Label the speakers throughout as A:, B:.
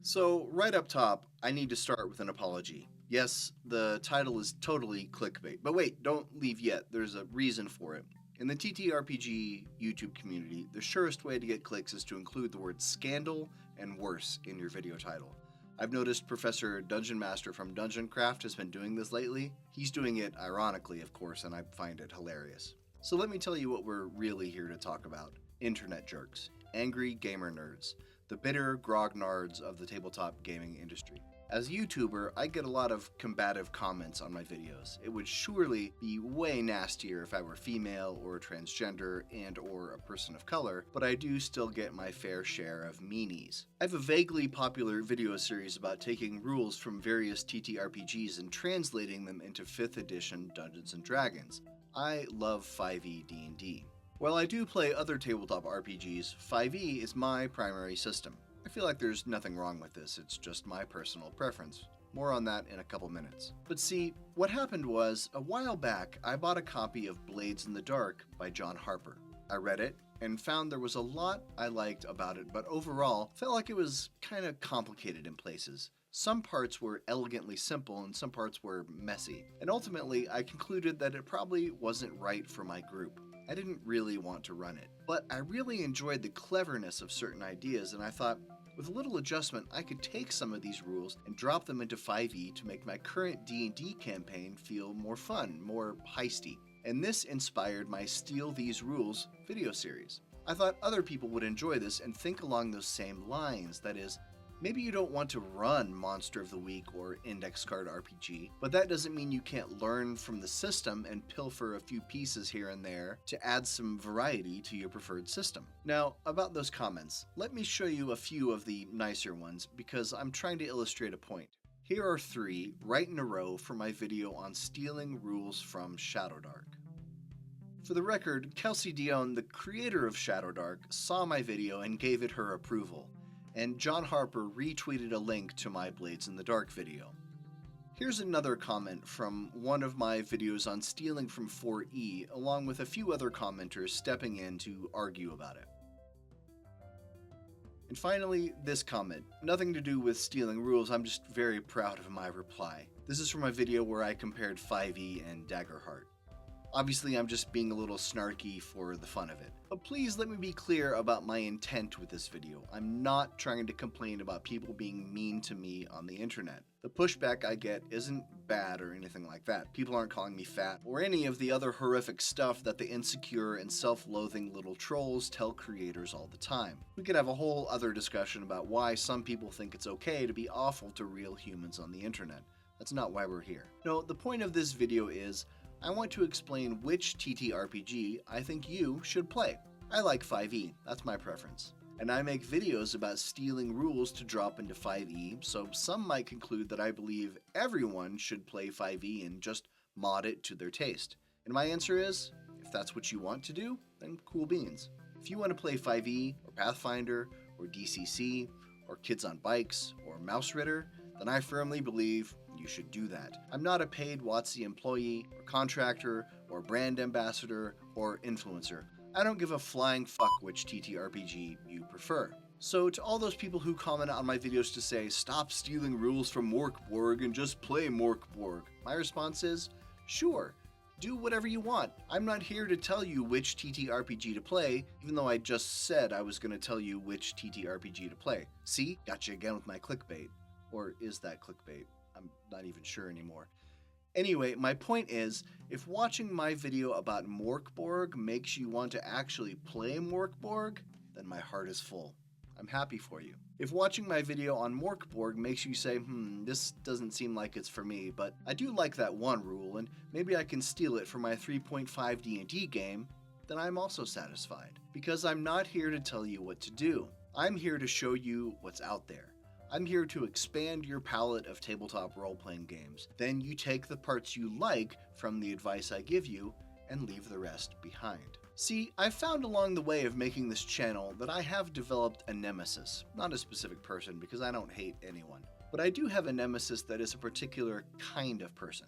A: So, right up top, I need to start with an apology. Yes, the title is totally clickbait, but wait, don't leave yet. There's a reason for it. In the TTRPG YouTube community, the surest way to get clicks is to include the words scandal and worse in your video title. I've noticed Professor Dungeon Master from Dungeon Craft has been doing this lately. He's doing it ironically, of course, and I find it hilarious. So let me tell you what we're really here to talk about. Internet jerks. Angry gamer nerds. The bitter grognards of the tabletop gaming industry. As a YouTuber, I get a lot of combative comments on my videos. It would surely be way nastier if I were female or transgender and or a person of color, but I do still get my fair share of meanies. I have a vaguely popular video series about taking rules from various TTRPGs and translating them into 5th edition Dungeons & Dragons. I love 5e D&D. While I do play other tabletop RPGs, 5e is my primary system. I feel like there's nothing wrong with this, it's just my personal preference. More on that in a couple minutes. But see, what happened was, a while back, I bought a copy of Blades in the Dark by John Harper. I read it and found there was a lot I liked about it, but overall, felt like it was kind of complicated in places. Some parts were elegantly simple and some parts were messy. And ultimately, I concluded that it probably wasn't right for my group. I didn't really want to run it. But I really enjoyed the cleverness of certain ideas, and I thought, with a little adjustment, I could take some of these rules and drop them into 5e to make my current D&D campaign feel more fun, more heisty. And this inspired my Steal These Rules video series. I thought other people would enjoy this and think along those same lines, that is, maybe you don't want to run Monster of the Week or Index Card RPG, but that doesn't mean you can't learn from the system and pilfer a few pieces here and there to add some variety to your preferred system. Now, about those comments, let me show you a few of the nicer ones because I'm trying to illustrate a point. Here are 3 right in a row for my video on stealing rules from Shadowdark. For the record, Kelsey Dion, the creator of Shadowdark, saw my video and gave it her approval. And John Harper retweeted a link to my Blades in the Dark video. Here's another comment from one of my videos on stealing from 4E, along with a few other commenters stepping in to argue about it. And finally, this comment. Nothing to do with stealing rules, I'm just very proud of my reply. This is from a video where I compared 5e and Daggerheart. Obviously, I'm just being a little snarky for the fun of it. But please let me be clear about my intent with this video. I'm not trying to complain about people being mean to me on the internet. The pushback I get isn't bad or anything like that. People aren't calling me fat or any of the other horrific stuff that the insecure and self-loathing little trolls tell creators all the time. We could have a whole other discussion about why some people think it's okay to be awful to real humans on the internet. That's not why we're here. No, the point of this video is, I want to explain which TTRPG I think you should play. I like 5e, that's my preference. And I make videos about stealing rules to drop into 5e, so some might conclude that I believe everyone should play 5e and just mod it to their taste. And my answer is, if that's what you want to do, then cool beans. If you want to play 5e, or Pathfinder, or DCC, or Kids on Bikes, or Mouse Ritter, then I firmly believe you should do that. I'm not a paid WotC employee, or contractor, or brand ambassador, or influencer. I don't give a flying fuck which TTRPG you prefer. So to all those people who comment on my videos to say, stop stealing rules from Morkborg and just play Morkborg, my response is, sure, do whatever you want. I'm not here to tell you which TTRPG to play, even though I just said I was going to tell you which TTRPG to play. See? Gotcha again with my clickbait. Or is that clickbait? I'm not even sure anymore. Anyway, my point is, if watching my video about Morkborg makes you want to actually play Morkborg, then my heart is full. I'm happy for you. If watching my video on Morkborg makes you say, this doesn't seem like it's for me, but I do like that one rule, and maybe I can steal it for my 3.5 D&D game, then I'm also satisfied. Because I'm not here to tell you what to do. I'm here to show you what's out there. I'm here to expand your palette of tabletop role-playing games. Then you take the parts you like from the advice I give you and leave the rest behind. See, I've found along the way of making this channel that I have developed a nemesis. Not a specific person, because I don't hate anyone. But I do have a nemesis that is a particular kind of person.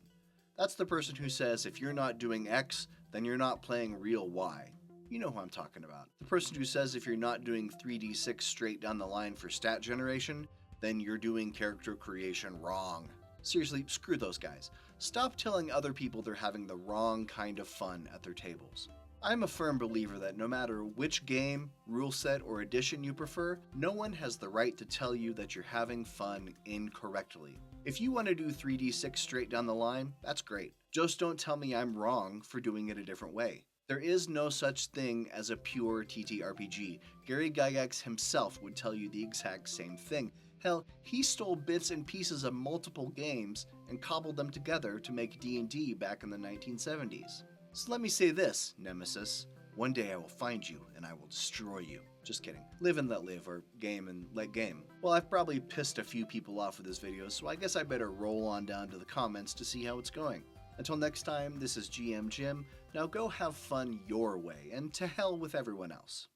A: That's the person who says, if you're not doing X, then you're not playing real Y. You know who I'm talking about. The person who says if you're not doing 3d6 straight down the line for stat generation, then you're doing character creation wrong. Seriously, screw those guys. Stop telling other people they're having the wrong kind of fun at their tables. I'm a firm believer that no matter which game, rule set, or edition you prefer, no one has the right to tell you that you're having fun incorrectly. If you want to do 3d6 straight down the line, that's great. Just don't tell me I'm wrong for doing it a different way. There is no such thing as a pure TTRPG. Gary Gygax himself would tell you the exact same thing. Hell, he stole bits and pieces of multiple games and cobbled them together to make D&D back in the 1970s. So let me say this, Nemesis. One day I will find you and I will destroy you. Just kidding. Live and let live, or game and let game. Well, I've probably pissed a few people off with this video, so I guess I better roll on down to the comments to see how it's going. Until next time, this is GM Jim. Now go have fun your way, and to hell with everyone else.